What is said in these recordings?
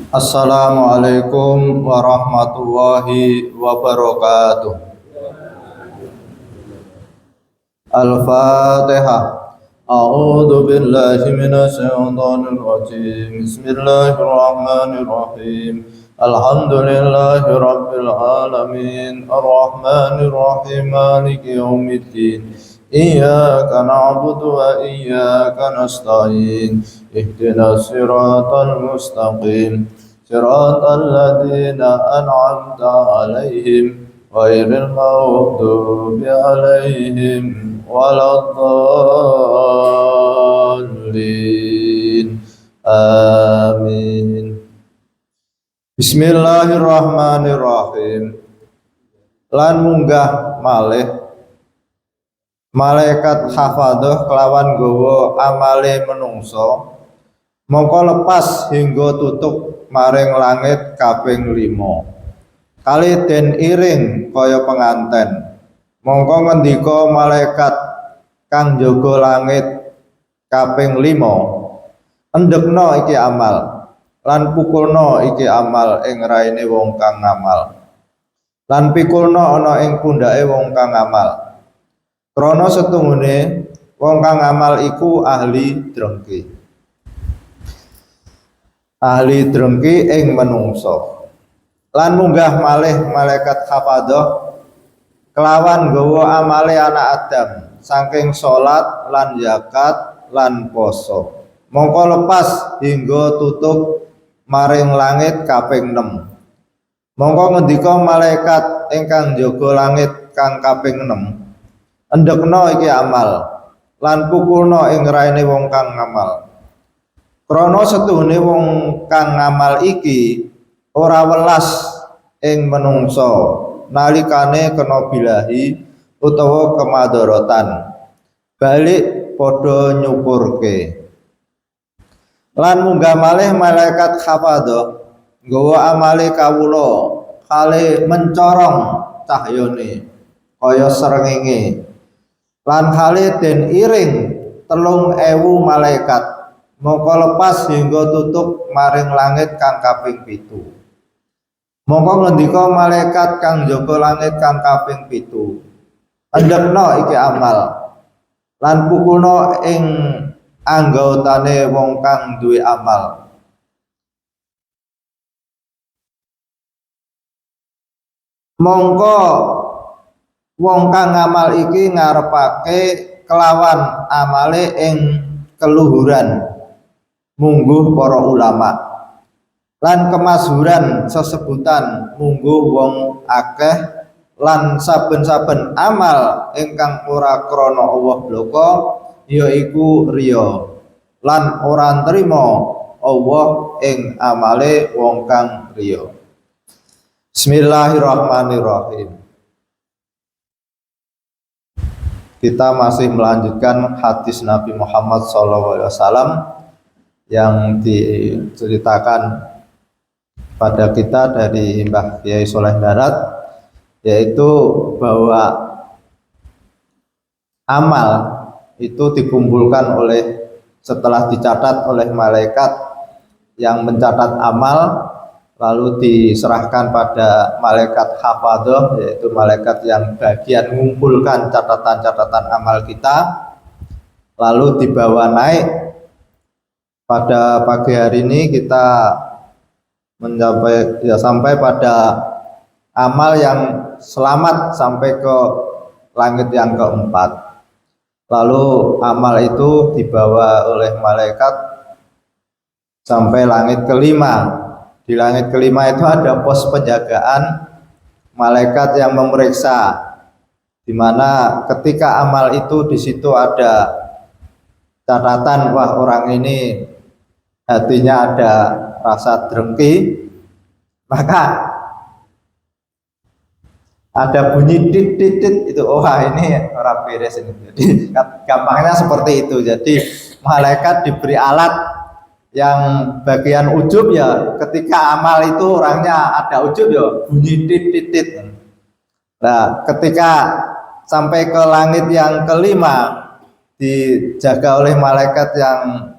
Assalamualaikum warahmatullahi wabarakatuh. Al-Fatihah. A'udzu billahi minasy syaithanir rajim. Bismillahirrahmanirrahim. Alhamdulillahi rabbil alamin. Arrahmanir rahim. Maliki yaumiddin. Iyyaka na'budu wa iyyaka nasta'in. Ihdinas siratal mustaqim. Siratal ladzina an'amta 'alaihim ghairil maghdubi 'alaihim waladdallin. Amin. Bismillahirrahmanirrahim. Lan munggah malih malaikat hafadzah kelawan gawa amale menungso, mongko lepas hingga tutup maring langit kaping 5. Kali den iring kaya penganten, mongko ngendika malaikat kang jaga langit kaping 5, endekno iki amal lan pukulno iki amal ing raine wong kang ngamal, lan pikulno ana ing pundhake wong kang ngamal. Krana setungune wong kang amal iku ahli drengki ing menungso. Lan munggah malih malaikat hafadzah kelawan gawa amale anak Adam saking salat lan zakat lan poso, mongko lepas hingga tutup maring langit kaping 6. Mongko ngendika malaikat ingkang jaga langit kang kaping 6, endekno iki amal lan pukulno ing raine wong kang ngamal. Krana setuhune wong kang ngamal iki ora welas ing menungso nalikane kena bilahi utawa kemadharatan, balik padha nyukurke. Lan munggah malih malaikat hafadzah nggawa amale kawula kale mencorong cahyane kaya srengenge, lan kali den iring 3.000 malaikat, mongko lepas hingga tutup maring langit kang kaping 7. Mongko ngendika malaikat kang jaga langit kang kaping 7, endekno iki amal lan pukulno ing anggautane wong kang duwe amal. Mongko wong kang ngamal iki ngarepake kelawan amale ing keluhuran mungguh para ulama, lan kemasyhuran sesebutan mungguh wong akeh, lan saben-saben amal ingkang ora krana Allah bloko yaiku riya, lan ora nrimo Allah ing amale wong kang riya. Bismillahirrahmanirrahim. Kita masih melanjutkan hadis Nabi Muhammad SAW yang diceritakan pada kita dari Mbah Kiai Soleh Darat, yaitu bahwa amal itu dikumpulkan setelah dicatat oleh malaikat yang mencatat amal, lalu diserahkan pada malaikat hafadzah, yaitu malaikat yang bagian mengumpulkan catatan-catatan amal kita, lalu dibawa naik. Pada pagi hari ini kita sampai pada amal yang selamat sampai ke langit yang keempat. Lalu amal itu dibawa oleh malaikat sampai langit kelima. Di langit kelima itu ada pos penjagaan malaikat yang memeriksa, di mana ketika amal itu di situ ada catatan, wah orang ini hatinya ada rasa drengki, maka ada bunyi dit itu, wah ini orang beres ini. Jadi gampangnya seperti itu. Jadi malaikat diberi alat yang bagian ujub, ya ketika amal itu orangnya ada ujub, ya bunyi dit. Nah, ketika sampai ke langit yang kelima dijaga oleh malaikat yang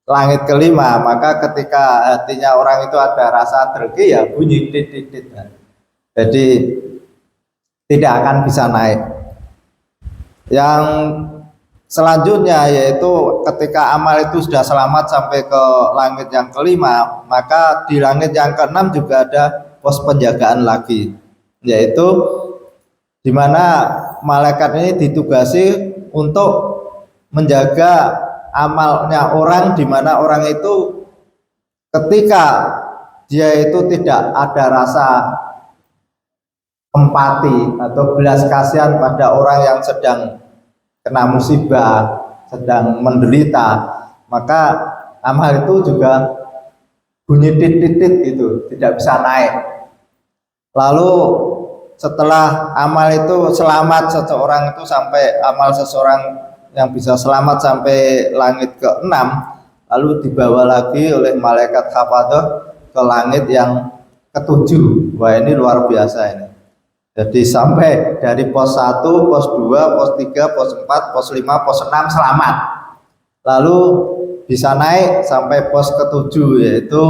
langit kelima, maka ketika hatinya orang itu ada rasa dregi ya bunyi tit. Jadi tidak akan bisa naik. Yang selanjutnya yaitu ketika amal itu sudah selamat sampai ke langit yang kelima, maka di langit yang keenam juga ada pos penjagaan lagi, yaitu di mana malaikat ini ditugasi untuk menjaga amalnya orang, di mana orang itu ketika dia itu tidak ada rasa empati atau belas kasihan pada orang yang sedang kena musibah, sedang menderita, maka amal itu juga bunyi tit itu tidak bisa naik. Lalu setelah amal itu selamat seseorang itu sampai amal seseorang yang bisa selamat sampai langit ke-6, lalu dibawa lagi oleh malaikat hafadzah ke langit yang ke-7. Wah, ini luar biasa ini. Jadi sampai dari pos 1, pos 2, pos 3, pos 4, pos 5, pos 6 selamat. Lalu bisa naik sampai pos ke-7, yaitu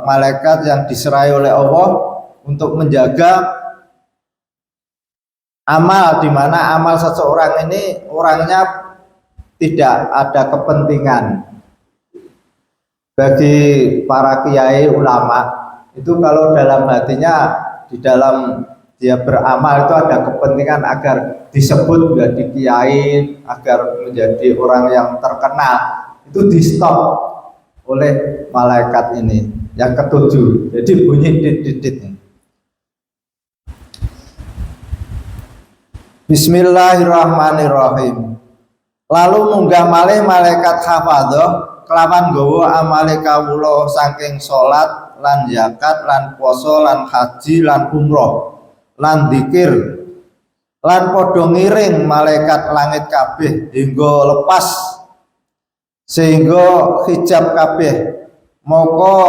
malaikat yang diserai oleh Allah untuk menjaga amal, di mana amal seseorang ini orangnya tidak ada kepentingan. Bagi para kiai ulama itu kalau dalam hatinya, di dalam dia beramal itu ada kepentingan agar disebut menjadi kiai, agar menjadi orang yang terkenal, itu di stop oleh malaikat ini yang ke-7. Jadi bunyi dit. Bismillahirrahmanirrahim. Lalu munggah malih malaikat hafadzah kelawan gawa amale kawula saking salat lan zakat lan puasa lan haji lan umroh lan dzikir lan padha ngiring malaikat langit kabeh hingga lepas sehingga hijab kabeh, moko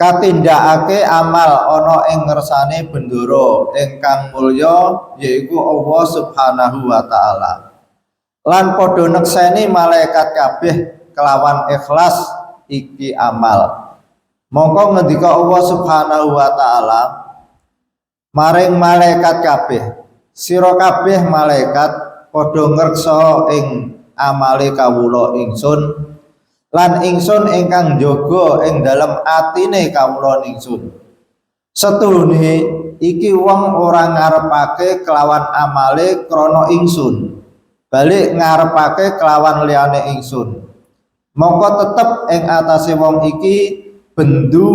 katindakake amal ana ing ngersane bendoro ingkang mulya yaiku Allah Subhanahu wa taala. Lan padha nekseni malaikat kabeh kelawan ikhlas iki amal. Mongko ngendika Allah Subhanahu wa taala maring malaikat kabeh, sira kabeh malaikat padha ngreksa ing amale kawula ingsun lan ingsun ingkang jaga ing dalem atine kawula ingsun. Setuhune iki wong ora ngarepake kelawan amale krana ingsun, balik ngarepake kelawan liyane ingsun. Mongko tetep ing atase wong iki bendu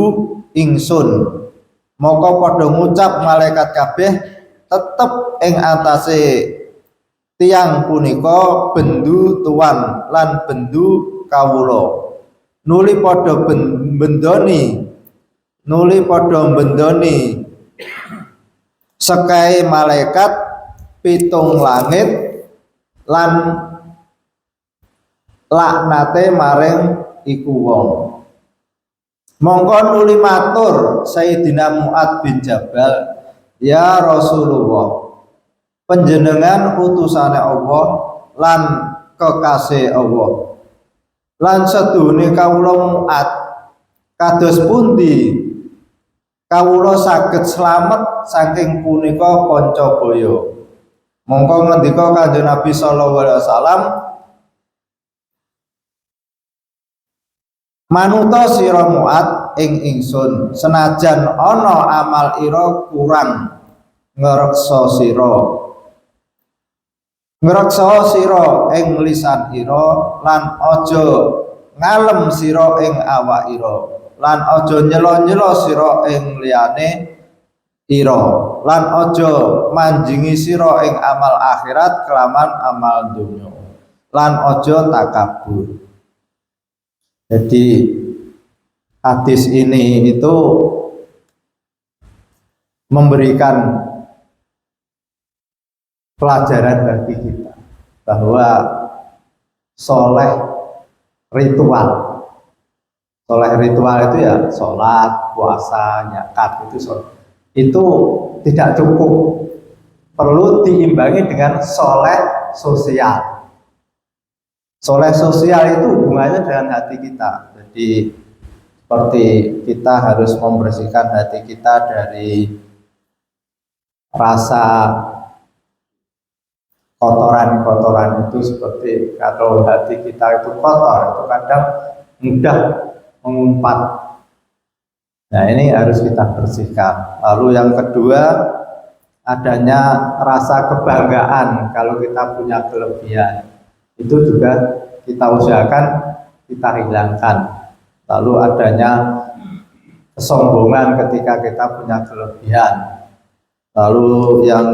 ingsun. Mongko padha ngucap malaikat kabeh tetep ing atase tiang punika bendu tuan lan bendu kawula. Nuli padha bendoni sekai malaikat pitung langit lan laknate maring iku wong. Mongko nuli matur Sayyidina Mu'ad bin Jabal, ya Rasulullah, panjenengan utusane Allah lan kekasih Allah. Lan sedune kawula Mu'ad kados pundi kawula saged slamet saking punika panca baya. Mongko ngendika Kanjeng Nabi sallallahu alaihi wasallam, manuta sira Mu'ad ing ingsun senajan ana amal ira kurang ngreksa sira ing lisan ira lan aja ngalem sira ing awak ira lan aja nyela-nyela sira ing liyane ira lan aja manjingi sira ing amal akhirat kelaman amal dunya lan aja takabur. Jadi hadis ini itu memberikan pelajaran bagi kita bahwa soleh ritual itu ya sholat, puasa, zakat itu tidak cukup, perlu diimbangi dengan soleh sosial. Soleh sosial itu hubungannya dengan hati kita. Jadi seperti kita harus membersihkan hati kita dari rasa kotoran-kotoran itu, seperti kalau hati kita itu kotor, itu kadang mudah mengumpat. Nah, ini harus kita bersihkan. Lalu yang kedua, adanya rasa kebanggaan kalau kita punya kelebihan. Itu juga kita usahakan kita hilangkan. Lalu adanya kesombongan ketika kita punya kelebihan. Lalu yang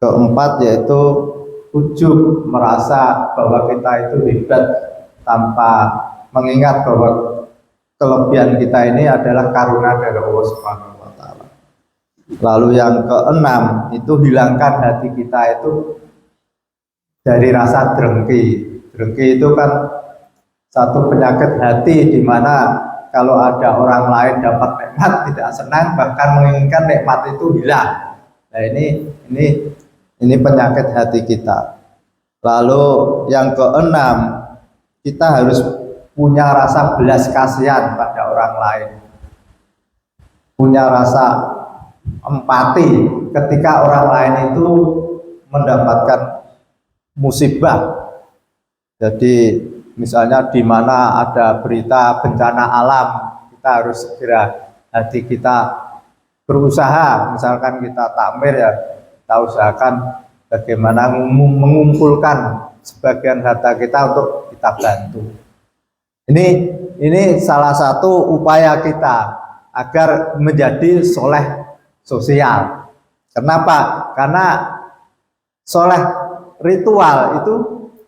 keempat yaitu ujub, merasa bahwa kita itu hebat tanpa mengingat bahwa kelebihan kita ini adalah karunia dari Allah Subhanahu wa taala. Lalu yang keenam itu hilangkan hati kita itu dari rasa drengki. Drengki itu kan satu penyakit hati, di mana kalau ada orang lain dapat nikmat tidak senang, bahkan menginginkan nikmat itu hilang. Nah, ini penyakit hati kita. Lalu yang keenam, kita harus punya rasa belas kasihan pada orang lain, punya rasa empati ketika orang lain itu mendapatkan musibah. Jadi misalnya di mana ada berita bencana alam, kita harus segera hati kita berusaha, misalkan kita takmir ya, kita usahakan bagaimana mengumpulkan sebagian harta kita untuk kita bantu. Ini salah satu upaya kita agar menjadi soleh sosial. Kenapa? Karena soleh ritual itu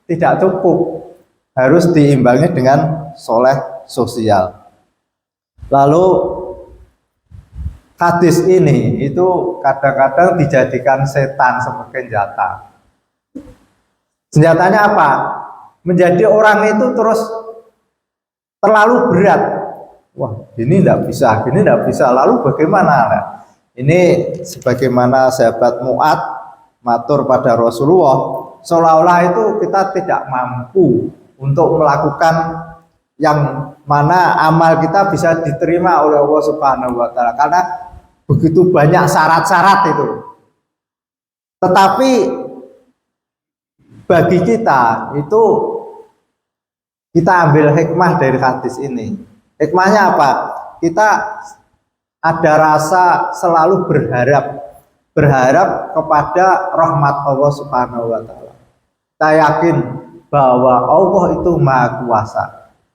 tidak cukup, harus diimbangi dengan soleh sosial. Lalu hadis ini itu kadang-kadang dijadikan setan sebagai senjata. Senjatanya apa? Menjadi orang itu terus terlalu berat. Wah, ini tidak bisa. Lalu bagaimana? Nah, ini sebagaimana sahabat Mu'ad matur pada Rasulullah, seolah-olah itu kita tidak mampu untuk melakukan yang mana amal kita bisa diterima oleh Allah Subhanahu wa taala, karena begitu banyak syarat-syarat itu. Tetapi bagi kita itu, kita ambil hikmah dari hadis ini. Hikmahnya apa? Kita ada rasa selalu berharap kepada rahmat Allah Subhanahu wa taala. Kita yakin bahwa Allah itu Maha Kuasa.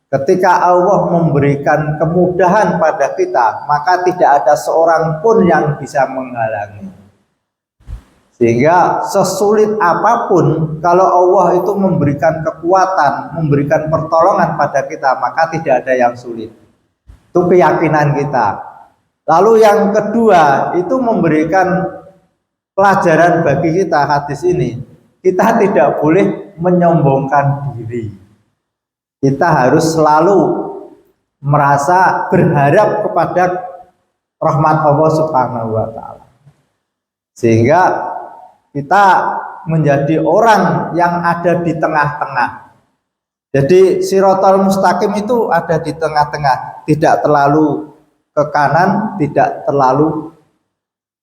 Ketika Allah memberikan kemudahan pada kita, maka tidak ada seorang pun yang bisa menghalangi. Sehingga sesulit apapun, kalau Allah itu memberikan kekuatan, memberikan pertolongan pada kita, maka tidak ada yang sulit. Itu keyakinan kita. Lalu yang kedua, itu memberikan pelajaran bagi kita hadis ini. Kita tidak boleh menyombongkan diri. Kita harus selalu merasa berharap kepada rahmat Allah Subhanahu wa taala. Sehingga kita menjadi orang yang ada di tengah-tengah. Jadi siratal mustaqim itu ada di tengah-tengah, tidak terlalu ke kanan, tidak terlalu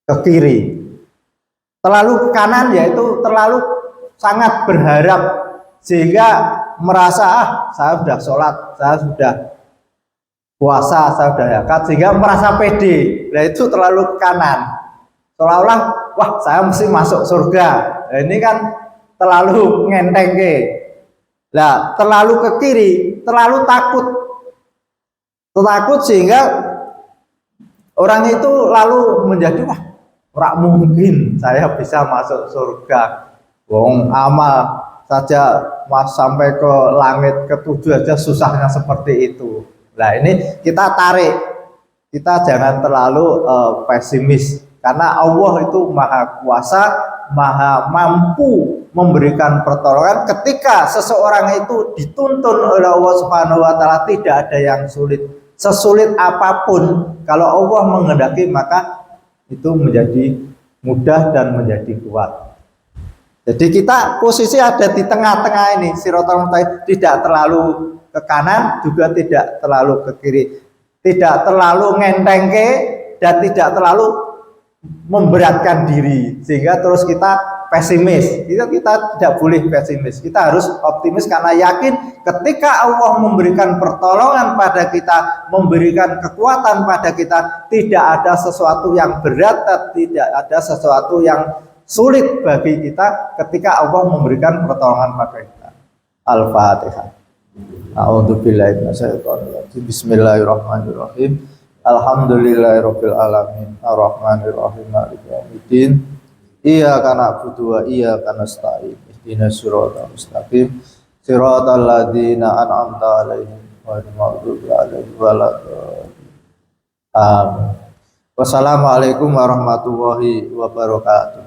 ke kiri. Terlalu ke kanan yaitu terlalu sangat berharap, sehingga merasa saya sudah sholat, saya sudah puasa, saya sudah zakat, sehingga merasa pede. Nah, itu terlalu ke kanan. Seolah-olah, wah saya mesti masuk surga. Nah, ini kan terlalu ngenteng ke. Nah, terlalu ke kiri, terlalu takut. Takut sehingga orang itu lalu menjadi, wah, ora mungkin saya bisa masuk surga. Wong amal saja sampai ke langit ke-7 aja susahnya seperti itu. Nah, ini kita tarik. Kita jangan terlalu pesimis. Karena Allah itu Maha Kuasa, Maha mampu memberikan pertolongan. Ketika seseorang itu dituntun oleh Allah Subhanahu wa taala, tidak ada yang sulit. Sesulit apapun, kalau Allah menghendaki, maka itu menjadi mudah dan menjadi kuat. Jadi kita posisi ada di tengah-tengah ini, siratal mustaqim, tidak terlalu ke kanan juga tidak terlalu ke kiri, tidak terlalu ngentengke dan tidak terlalu memberatkan diri sehingga terus kita pesimis. Kita tidak boleh pesimis, kita harus optimis karena yakin ketika Allah memberikan pertolongan pada kita, memberikan kekuatan pada kita, tidak ada sesuatu yang berat, tidak ada sesuatu yang sulit bagi kita ketika Allah memberikan pertolongan pada kita. Al-Fatihah. A'udzubillahi minasyaitonir rajim. Bismillahirrahmanirrahim. Alhamdulillahirabbil alamin. Arrahmanirrahim. Maliki yaumiddin. Iyyaka na'budu wa iyyaka nasta'in. Ihdinas siratal mustaqim. Siratal ladzina an'amta 'alaihim ghairil maghdubi 'alaihim waladdallin. Amin. Wassalamualaikum warahmatullahi wabarakatuh.